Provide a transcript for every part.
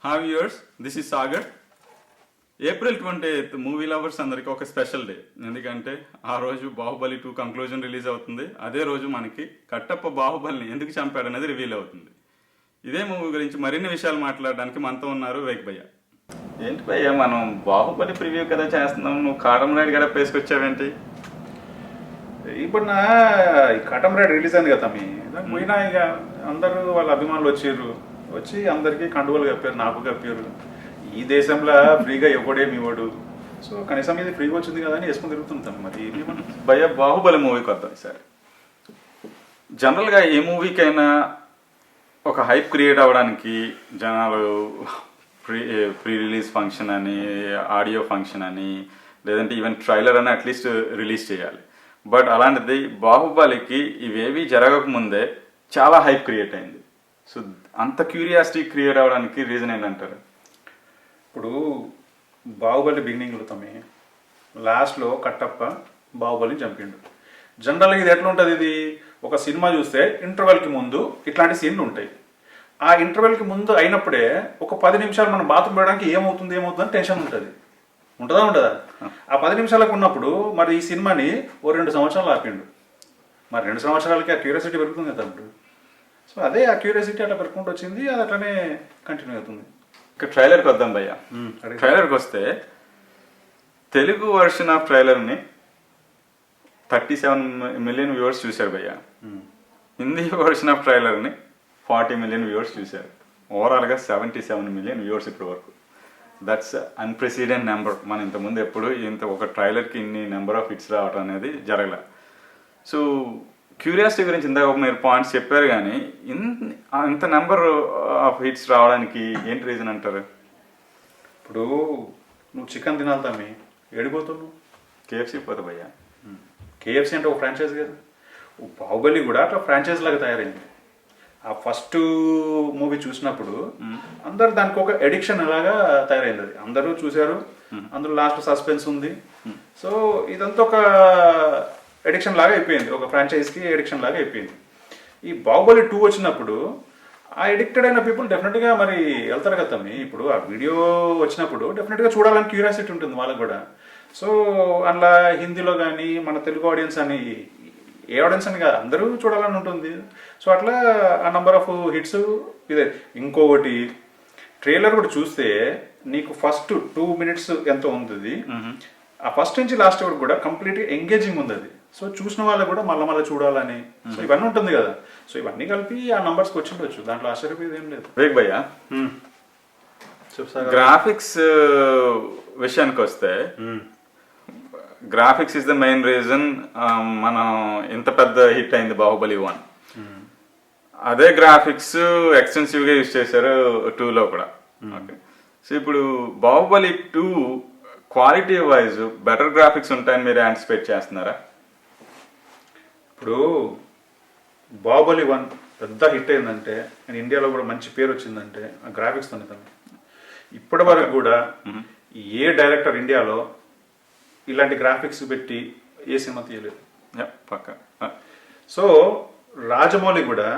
Hi viewers, this is Sagar. April 28 movie lovers అందరికి ఒక special day. ఎందుకంటే ఆ రోజు బాహుబలి 2 కంక్లూజన్ రిలీజ్ అవుతుంది. అదే రోజు మనకి కట్టప్ప బాహుబలిని ఎందుకు చంపాడు అనేది రివీల్ అవుతుంది. ఇదే మూవీ గురించి మరిన్ని విషయాలు మాట్లాడడానికి మనతో ఉన్నారు వేక్ భయ్య. ఏంటి భయ్య, మనం బాహుబలి ప్రివ్యూ కదా చేస్తున్నాం, నువ్వు కాటం రైడ్ గడ పేసుకొచ్చావేంటి? ఇప్పుడు నా ఈ కటం రైడ్ రిలీజ్ అయింది కదా మీ దానికి పోయినా ఇక అందరూ వాళ్ళ అభిమానులు వచ్చి అందరికీ కండువలు కప్పారు, నాకు కప్పారు. ఈ దేశంలో ఫ్రీగా ఇవ్వడేమి ఇవ్వడు, సో కనీసం ఇది ఫ్రీగా వచ్చింది కదా అని వేసుకుని తిరుగుతుంటాం. మరి భయ్య, బాహుబలి మూవీకి వద్దాం సార్. జనరల్గా ఏ మూవీకైనా ఒక హైప్ క్రియేట్ అవ్వడానికి జనాలు ప్రీ రిలీజ్ ఫంక్షన్ అని, ఆడియో ఫంక్షన్ అని, లేదంటే ఈవెన్ ట్రైలర్ అని అట్లీస్ట్ రిలీజ్ చేయాలి. బట్ అలాంటిది బాహుబలికి ఇవేవి జరగకముందే చాలా హైప్ క్రియేట్ అయింది. సో అంత క్యూరియాసిటీ క్రియేట్ అవ్వడానికి రీజన్ ఏంటంటారు? ఇప్పుడు బాహుబలి బిగినింగ్లో తమ్మి లాస్ట్లో కట్టప్ప బాహుబలిని చంపిండు. జనరల్గా ఇది ఎట్లా ఉంటుంది, ఇది ఒక సినిమా చూస్తే ఇంటర్వెల్కి ముందు ఇట్లాంటి సీన్లు ఉంటాయి. ఆ ఇంటర్వెల్కి ముందు అయినప్పుడే ఒక 10 నిమిషాలు మనం బాత్రూమ్ పోయడానికి ఏమవుతుంది అని టెన్షన్ ఉంటుంది. ఉంటుందా? ఆ 10 నిమిషాలకు ఉన్నప్పుడు మరి ఈ సినిమాని ఓ 2 సంవత్సరాలు ఆపిండు. మరి 2 సంవత్సరాలకి ఆ క్యూరియాసిటీ పెరుగుతుంది కదా అప్పుడు. సో అదే ఆ క్యూరియాసిటీ అట్లా పెరుగుకుంటూ వచ్చింది, అది అట్లనే కంటిన్యూ అవుతుంది. ఇక ట్రైలర్కి వద్దాం భయ్య. ట్రైలర్కి వస్తే తెలుగు వర్షన్ ఆఫ్ ట్రైలర్ని 37 మిలియన్ వ్యూవర్స్ చూశారు భయ్య. హిందీ వర్షన్ ఆఫ్ ట్రైలర్ని 40 మిలియన్ వ్యూవర్స్ చూశారు. ఓవరాల్గా 77 మిలియన్ వ్యూవర్స్ ఇప్పటి వరకు. That's unprecedented number. మనం ఇంతకుముందు ఎప్పుడు ఒక ట్రైలర్కి ఇన్ని నెంబర్ ఆఫ్ హిట్స్ రావడం అనేది జరగలే. సో క్యూరియాసిటీ గురించి ఇందాక మీరు పాయింట్స్ చెప్పారు, కానీ ఇంత నెంబర్ ఆఫ్ హిట్స్ రావడానికి ఏంటి రీజన్ అంటారు? ఇప్పుడు నువ్వు చికెన్ తినాలి తమ్మి, ఏడిపోతావు నువ్వు? కేఎఫ్సీ పోతా భయ్యా. కేఎఫ్సీ అంటే ఒక ఫ్రాంచైజ్ కదా, బాహుబలి కూడా అట్లా ఫ్రాంచైజ్ లాగా తయారైంది. ఆ ఫస్ట్ మూవీ చూసినప్పుడు అందరు దానికి ఒక ఎడిక్షన్ లాగా తయారైంది. అది అందరూ చూశారు, అందులో లాస్ట్ సస్పెన్స్ ఉంది. సో ఇదంతా ఒక ఎడిక్షన్ లాగా అయిపోయింది, ఒక ఫ్రాంచైజ్కి ఎడిక్షన్ లాగా అయిపోయింది. ఈ బాహుబలి 2 వచ్చినప్పుడు ఆ ఎడిక్టెడ్ అయిన పీపుల్ డెఫినెట్గా మరి వెళ్తారు కదా. ఇప్పుడు ఆ వీడియో వచ్చినప్పుడు డెఫినెట్గా చూడాలని క్యూరియాసిటీ ఉంటుంది వాళ్ళకు కూడా. సో అందులో హిందీలో కానీ మన తెలుగు ఆడియన్స్ అని, ఏ ఆడియన్స్ అని కాదు, అందరూ చూడాలని ఉంటుంది. సో అట్లా ఆ నంబర్ ఆఫ్ హిట్స్ ఇదే. ఇంకొకటి ట్రైలర్ కూడా చూస్తే నీకు ఫస్ట్ 2 మినిట్స్ ఎంతో ఉంది, ఆ ఫస్ట్ నుంచి లాస్ట్ వరకు కూడా కంప్లీట్గా ఎంగేజింగ్ ఉంది అది. సో చూసిన వాళ్ళకు కూడా మళ్ళీ చూడాలని, సో ఇవన్నీ ఉంటుంది కదా. సో ఇవన్నీ కలిపి ఆ నంబర్స్కి వచ్చిండొచ్చు, దాంట్లో ఆశ్చర్యపోయేది ఏం లేదు. వేక్ భయ్యా, గ్రాఫిక్స్ విషయానికి వస్తే graphics is the main reason మనం ఇంత పెద్ద హిట్ అయింది బాహుబలి 1. అదే గ్రాఫిక్స్ ఎక్స్టెన్సివ్గా యూజ్ చేశారు 2లో కూడా. ఓకే, సో ఇప్పుడు Baahubali 2 quality wise better graphics ఉంటాయని మీరు యాంటిసిపేట్ చేస్తున్నారా? ఇప్పుడు బాహుబలి 1 పెద్ద హిట్ అయిందంటే, అండ్ ఇండియాలో కూడా మంచి పేరు వచ్చిందంటే ఆ గ్రాఫిక్స్ తోనే. ఇప్పటి వరకు కూడా ఏ డైరెక్టర్ ఇండియాలో ఇలాంటి గ్రాఫిక్స్ పెట్టి ఏ సినిమా తీయలేదు పక్క. సో రాజమౌళి కూడా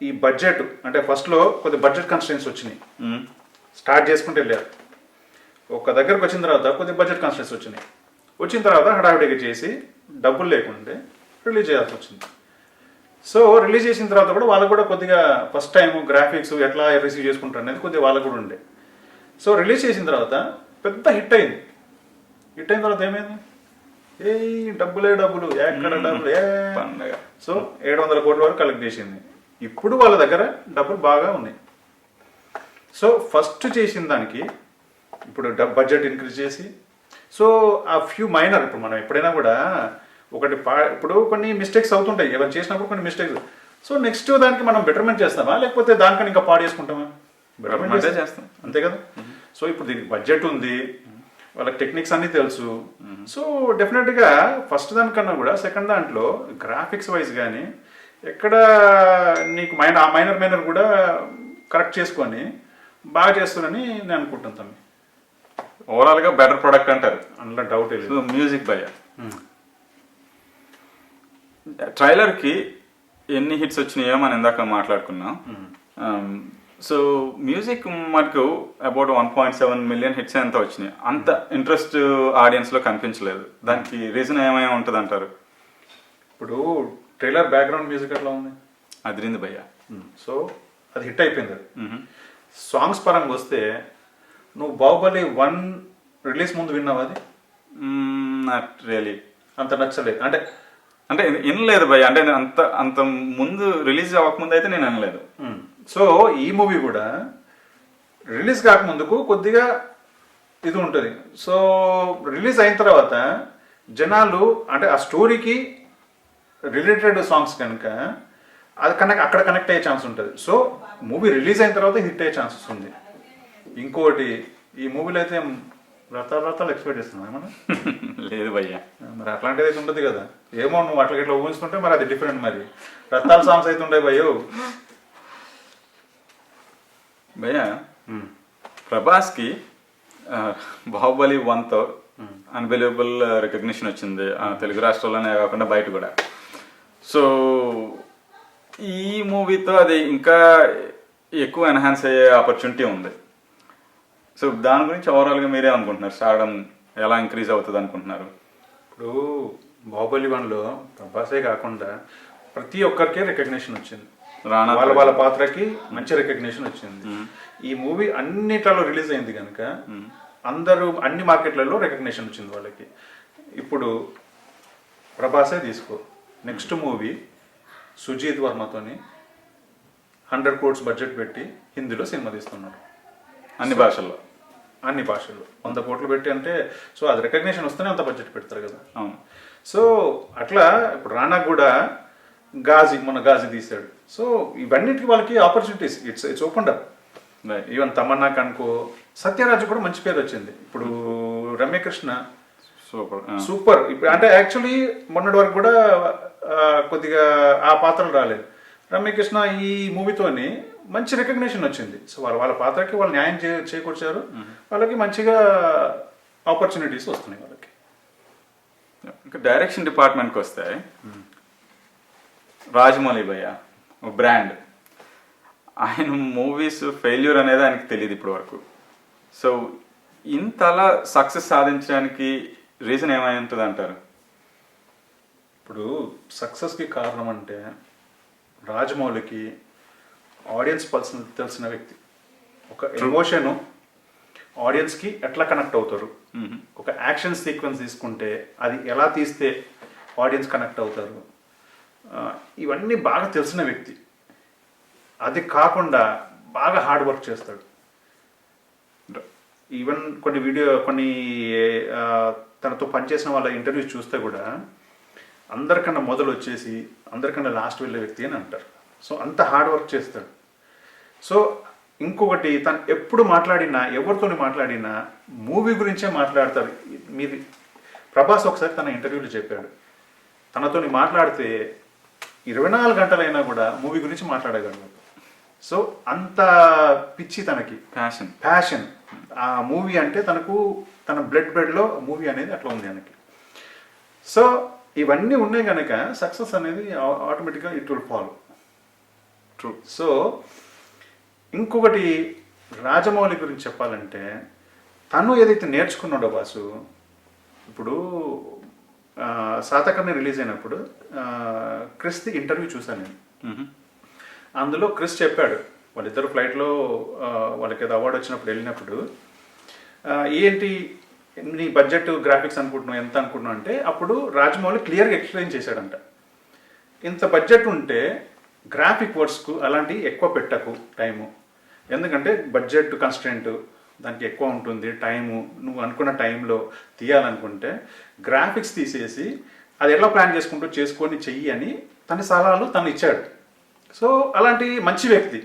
ఈ బడ్జెట్ అంటే ఫస్ట్లో కొద్ది బడ్జెట్ కన్స్ట్రెంట్స్ వచ్చినాయి, స్టార్ట్ చేసుకుంటూ వెళ్ళారు. ఒక దగ్గరకు వచ్చిన తర్వాత కొద్ది బడ్జెట్ కన్స్ట్రెంట్స్ వచ్చిన తర్వాత హడావిడిగా చేసి డబ్బులు లేకుంటే రిలీజ్ చేయాల్సి వచ్చింది. సో రిలీజ్ చేసిన తర్వాత కూడా వాళ్ళకు కూడా కొద్దిగా ఫస్ట్ టైం గ్రాఫిక్స్ ఎట్లా రిసీవ్ చేసుకుంటారు అనేది కొద్దిగా వాళ్ళకు కూడా ఉండే. సో రిలీజ్ చేసిన తర్వాత పెద్ద హిట్ అయింది. హిట్ అయిన తర్వాత ఏమైంది, డబ్బులు ఎక్కడ డబ్బులు సో 700 కోట్ల వరకు కలెక్ట్ చేసింది. ఇప్పుడు వాళ్ళ దగ్గర డబ్బులు బాగా ఉన్నాయి. సో ఫస్ట్ చేసిన దానికి ఇప్పుడు బడ్జెట్ ఇంక్రీజ్ చేసి, సో ఆ ఫ్యూ మైనర్, ఇప్పుడు మనం ఎప్పుడైనా కూడా ఇప్పుడు కొన్ని మిస్టేక్స్ అవుతుంటాయి, ఎవరు చేసినప్పుడు కొన్ని మిస్టేక్స్. సో నెక్స్ట్ దానికి మనం బెటర్మెంట్ చేస్తామా, లేకపోతే దానికని ఇంకా పాడు చేసుకుంటామా? బెటర్మెంట్ చేస్తాం, అంతే కదా. సో ఇప్పుడు దీనికి బడ్జెట్ ఉంది, వాళ్ళకి టెక్నిక్స్ అన్నీ తెలుసు. సో డెఫినెట్గా ఫస్ట్ దానికన్నా కూడా సెకండ్ దాంట్లో గ్రాఫిక్స్ వైజ్ కానీ ఎక్కడ నీకు మైనర్ కూడా కరెక్ట్ చేసుకొని బాగా చేస్తారని నేను అనుకుంటున్నాను. ఓవరాల్గా బెటర్ ప్రొడక్ట్ అంటారు, అందులో డౌట్ లేదు. మ్యూజిక్ భయ్య, ట్రైలర్కి ఎన్ని హిట్స్ వచ్చినాయో మనం ఇందాక మాట్లాడుకున్నాం. సో మ్యూజిక్ మనకు అబౌట్ 1.7 మిలియన్ హిట్స్ ఎంత వచ్చినాయి, అంత ఇంట్రెస్ట్ ఆడియన్స్లో కనిపించలేదు. దానికి రీజన్ ఏమైనా ఉంటుంది అంటారు? ఇప్పుడు ట్రైలర్ బ్యాక్గ్రౌండ్ మ్యూజిక్ ఎట్లా ఉంది? అదిరింది భయ్య. సో అది హిట్ అయిపోయింది. అది సాంగ్స్ పరంగా వస్తే నువ్వు బాహుబలి 1 రిలీజ్ ముందు విన్నావు? అది నాట్ రియలీ అంత నచ్చలేదు అంటే అంటే వినలేదు భయ్య. అంటే అంత అంత ముందు రిలీజ్ అవ్వకముందు అయితే నేను వినలేదు. సో ఈ మూవీ కూడా రిలీజ్ కాకముందుకు కొద్దిగా ఇది ఉంటుంది. సో రిలీజ్ అయిన తర్వాత జనాలు అంటే ఆ స్టోరీకి రిలేటెడ్ సాంగ్స్ కనుక అది అక్కడ కనెక్ట్ అయ్యే ఛాన్స్ ఉంటుంది. సో మూవీ రిలీజ్ అయిన తర్వాత హిట్ అయ్యే ఛాన్సెస్ ఉంది. ఇంకోటి ఈ మూవీలో అయితే రతాలు ఎక్స్పెక్ట్ చేస్తున్నాం మనం. లేదు భయ్య, మరి అట్లాంటిది అయితే ఉండదు కదా. ఏమో నువ్వు అట్లా ఇట్లా ఊహిస్తుంటే మరి అది డిఫరెంట్. మరి రతాల సాంగ్స్ అయితే ఉంటాయి భయ్యో. భయ్య ప్రభాస్కి బాహుబలి 1తో అన్బిలీవబుల్ రికగ్నిషన్ వచ్చింది తెలుగు రాష్ట్రాల్లోనే కాకుండా బయట కూడా. సో ఈ మూవీతో అది ఇంకా ఎక్కువ ఎన్హాన్స్ అయ్యే ఆపర్చునిటీ ఉంది. సో దాని గురించి ఓవరాల్గా మీరే అనుకుంటున్నారు? స్టార్డమ్ ఎలా ఇంక్రీజ్ అవుతుంది అనుకుంటున్నారు? ఇప్పుడు బాహుబలి 1లో ప్రభాసే కాకుండా ప్రతి ఒక్కరికి రికగ్నిషన్ వచ్చింది. వాళ్ళ పాత్రకి మంచి రికగ్నిషన్ వచ్చింది. ఈ మూవీ అన్నిట్లలో రిలీజ్ అయింది కనుక అందరూ అన్ని మార్కెట్లలో రికగ్నిషన్ వచ్చింది వాళ్ళకి. ఇప్పుడు ప్రభాసే తీసుకో, నెక్స్ట్ మూవీ సుజీత్ వర్మతోని 100 crores బడ్జెట్ పెట్టి హిందీలో సినిమా తీస్తున్నారు. అన్ని భాషల్లో 100 కోట్లు పెట్టి అంటే సో అది రికగ్నిషన్ వస్తేనే అంత బడ్జెట్ పెడతారు కదా. అవును. సో అట్లా ఇప్పుడు రానా కూడా మన గాజీ తీశాడు. సో ఇవన్నిటికి వాళ్ళకి opportunities it's open up. Even తమన్నాకి అనుకో, సత్యరాజ్ కూడా మంచి పేరు వచ్చింది. ఇప్పుడు రమ్యకృష్ణ సూపర్. ఇప్పుడు అంటే యాక్చువల్లీ మొన్నటి వరకు కూడా కొద్దిగా ఆ పాత్రలు రాలేదు. రమ్యకృష్ణ ఈ మూవీతోని మంచి రికగ్నిషన్ వచ్చింది. సో వాళ్ళ పాత్రకి వాళ్ళు న్యాయం చేకూర్చారు. వాళ్ళకి మంచిగా ఆపర్చునిటీస్ వస్తున్నాయి వాళ్ళకి. ఇంకా డైరెక్షన్ డిపార్ట్మెంట్కి వస్తే రాజమౌళి భయ్య బ్రాండ్, ఆయన మూవీస్ ఫెయిల్యూర్ అనేది ఆయనకి తెలియదు ఇప్పటి వరకు. సో ఇంతలా సక్సెస్ సాధించడానికి రీజన్ ఏమై ఉంటుంది అంటారు? ఇప్పుడు సక్సెస్కి కారణం అంటే రాజమౌళికి ఆడియన్స్ పల్స్ తెలిసిన వ్యక్తి. ఒక ఎమోషను ఆడియన్స్కి ఎట్లా కనెక్ట్ అవుతారు, ఒక యాక్షన్ సీక్వెన్స్ తీసుకుంటే అది ఎలా తీస్తే ఆడియన్స్ కనెక్ట్ అవుతారు, ఇవన్నీ బాగా తెలిసిన వ్యక్తి. అది కాకుండా బాగా హార్డ్ వర్క్ చేస్తాడు. ఈవెన్ కొన్ని తనతో పనిచేసిన వాళ్ళ ఇంటర్వ్యూస్ చూస్తే కూడా అందరికన్నా మొదలు వచ్చేసి అందరికన్నా లాస్ట్ వెళ్ళే వ్యక్తి అని అంటారు. సో అంత హార్డ్ వర్క్ చేస్తాడు. సో ఇంకొకటి, తను ఎప్పుడు మాట్లాడినా ఎవరితో మాట్లాడినా మూవీ గురించే మాట్లాడతారు. మీది ప్రభాస్ ఒకసారి తన ఇంటర్వ్యూలో చెప్పాడు, తనతో మాట్లాడితే 24 గంటలైనా కూడా మూవీ గురించి మాట్లాడగలరు. సో అంత పిచ్చి తనకి, ప్యాషన్ ఆ మూవీ అంటే. తన బ్లడ్లో మూవీ అనేది అట్లా ఉంది ఆయనకి. సో ఇవన్నీ ఉన్నాయి కనుక సక్సెస్ అనేది ఆటోమేటిక్గా it will follow. True. So ఇంకొకటి రాజమౌళి గురించి చెప్పాలంటే, తను ఏదైతే నేర్చుకున్నాడో బాసు, ఇప్పుడు శాతకర్ణి రిలీజ్ అయినప్పుడు క్రిస్ది ఇంటర్వ్యూ చూశాను నేను. అందులో క్రిస్ చెప్పాడు, వాళ్ళిద్దరు ఫ్లైట్లో వాళ్ళకి ఏదో అవార్డు వచ్చినప్పుడు వెళ్ళినప్పుడు, ఏంటి నీ బడ్జెట్ గ్రాఫిక్స్ అనుకుంటున్నావు, ఎంత అనుకుంటున్నావు అంటే, అప్పుడు రాజమౌళి క్లియర్గా ఎక్స్ప్లెయిన్ చేశాడంట, ఇంత బడ్జెట్ ఉంటే గ్రాఫిక్ వర్క్స్కు అలాంటివి ఎక్కువ పెట్టకు టైము, ఎందుకంటే బడ్జెట్ కన్స్టెంట్ దానికి ఎక్కువ ఉంటుంది టైము, నువ్వు అనుకున్న టైంలో తీయాలనుకుంటే గ్రాఫిక్స్ తీసేసి అది ఎలా ప్లాన్ చేసుకొని చెయ్యి అని తన సలహాలు తను ఇచ్చాడు. సో అలాంటి మంచి వ్యక్తి.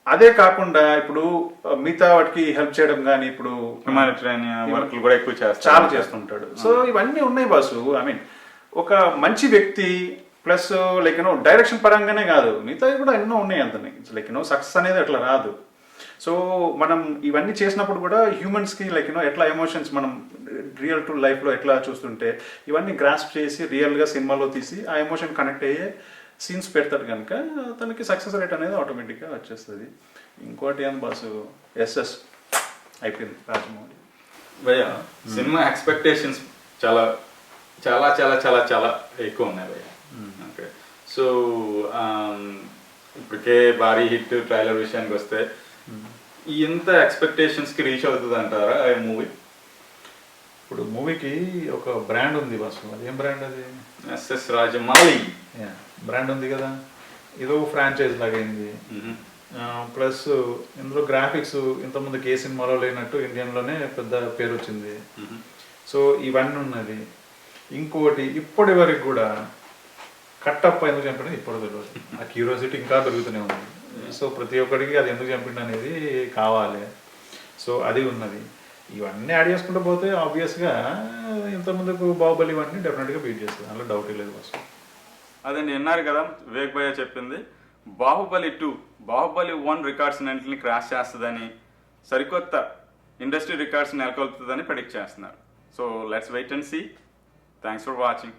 అదే కాకుండా ఇప్పుడు మిగతా వాటికి హెల్ప్ చేయడం కానీ, ఇప్పుడు వర్క్లు కూడా ఎక్కువ చాలా చేస్తుంటాడు. సో ఇవన్నీ ఉన్నాయి బాసు. ఐ మీన్ ఒక మంచి వ్యక్తి ప్లస్ లైక్ డైరెక్షన్ పరంగానే కాదు, మిగతావి కూడా ఎన్నో ఉన్నాయి. అంతని లైక్ సక్సెస్ అనేది అట్లా రాదు. సో మనం ఇవన్నీ చేసినప్పుడు కూడా హ్యూమన్స్కి లైక్ ఎట్లా ఎమోషన్స్ మనం రియల్ టు లైఫ్లో ఎట్లా చూస్తుంటే ఇవన్నీ గ్రాస్ప్ చేసి రియల్గా సినిమాలో తీసి ఆ ఎమోషన్ కనెక్ట్ అయ్యే సీన్స్ పెడతాడు కనుక తనకి సక్సెస్ రేట్ అనేది ఆటోమేటిక్గా వచ్చేస్తుంది. ఇంకోటి ఏం బాసు ఎస్ఎస్ అయిపోయింది రాజమౌళి. భయ్య సినిమా ఎక్స్పెక్టేషన్స్ చాలా చాలా చాలా చాలా చాలా ఎక్కువ ఉన్నాయి భయ్య. ఓకే, సో ఇప్పటికే భారీ హిట్ ట్రైలర్ విషయానికి వస్తే ఇంత ఎక్స్పెక్టేషన్స్కి రీచ్ అవుతుంది అంటారా ఈ మూవీ? ఇప్పుడు మూవీకి ఒక బ్రాండ్ ఉంది బాసు, అది ఏం బ్రాండ్ అది? ఎస్ఎస్ రాజమౌళి బ్రాండ్ ఉంది కదా, ఇదో ఫ్రాంచైజ్ లాగా అయింది. ప్లస్ ఇందులో గ్రాఫిక్స్ ఇంతకుముందుకు ఏ సినిమాలో లేనట్టు ఇండియన్లోనే పెద్ద పేరు వచ్చింది. సో ఇవన్నీ ఉన్నది. ఇంకోటి ఇప్పటి వరకు కూడా కట్టప్ప ఎందుకు చంపినది ఇప్పుడు తెలియదు. ఆ క్యూరియాసిటీ ఇంకా పెరుగుతూనే ఉంది. సో ప్రతి ఒక్కడికి అది ఎందుకు చంపిండు అనేది కావాలి. సో అది ఉన్నది. ఇవన్నీ యాడ్ చేసుకుంటూ పోతే ఆబ్వియస్గా ఇంతకుముందుకు బాహుబలి ఇవన్నీ డెఫినెట్గా బీట్ చేస్తుంది, అందులో డౌట్ లేదు అసలు. అదండి, విన్నారు కదా వివేక్ భయ్య చెప్పింది. బాహుబలి 2 బాహుబలి 1 రికార్డ్స్ అన్నింటిని క్రాష్ చేస్తుందని, సరికొత్త ఇండస్ట్రీ రికార్డ్స్ నెలకొల్పుతుందని ప్రెడిక్ట్ చేస్తున్నారు. So let's wait and see. Thanks for watching.